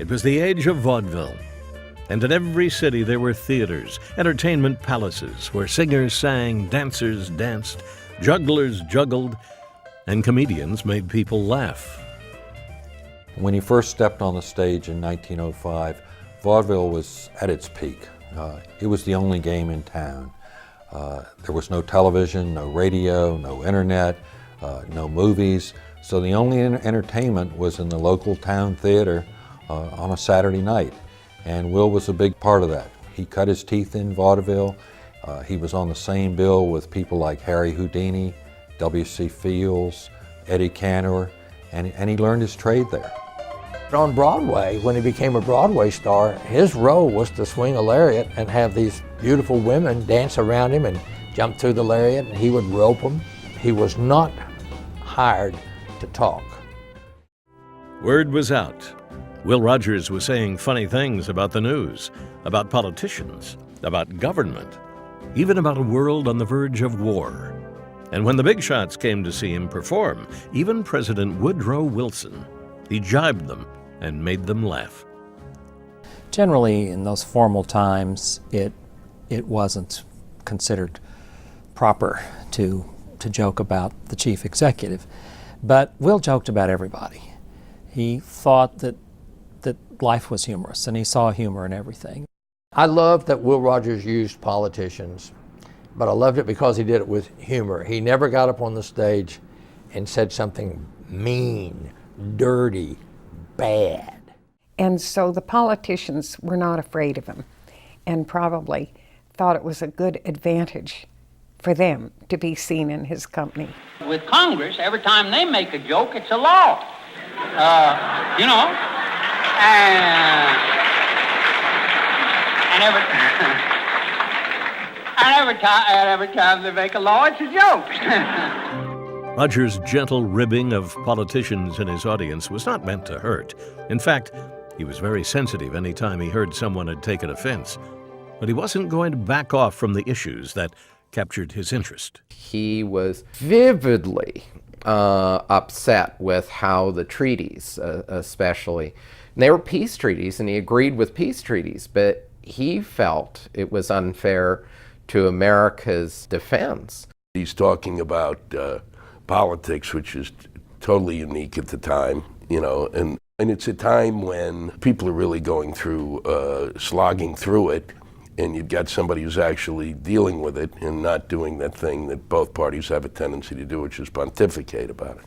It was the age of vaudeville. And in every city there were theaters, entertainment palaces, where singers sang, dancers danced, jugglers juggled, and comedians made people laugh. When he first stepped on the stage in 1905, vaudeville was at its peak. It was the only game in town. There was no television, no radio, no internet, no movies, so the only entertainment was in the local town theater on a Saturday night. And Will was a big part of that. He cut his teeth in vaudeville. He was on the same bill with people like Harry Houdini, W.C. Fields, Eddie Cantor, and he learned his trade there. On Broadway, when he became a Broadway star, his role was to swing a lariat and have these beautiful women dance around him and jump through the lariat, and he would rope them. He was not hired to talk. Word was out. Will Rogers was saying funny things about the news, about politicians, about government, even about a world on the verge of war. And when the big shots came to see him perform, even President Woodrow Wilson, he jibed them and made them laugh. Generally, in those formal times, it wasn't considered proper to joke about the chief executive. But Will joked about everybody. He thought that life was humorous, and he saw humor in everything. I loved that Will Rogers used politicians, but I loved it because he did it with humor. He never got up on the stage and said something mean, dirty, bad. And so the politicians were not afraid of him and probably thought it was a good advantage for them to be seen in his company. With Congress, every time they make a joke, it's a law. And every time they make a law, it's a joke. Rogers' gentle ribbing of politicians in his audience was not meant to hurt. In fact, he was very sensitive any time he heard someone had taken offense. But he wasn't going to back off from the issues that captured his interest. He was vividly upset with how the treaties, especially, and they were peace treaties, and he agreed with peace treaties, but he felt it was unfair to America's defense. He's talking about politics, which is totally unique at the time, and it's a time when people are really going through, slogging through it, and you've got somebody who's actually dealing with it and not doing that thing that both parties have a tendency to do, which is pontificate about it.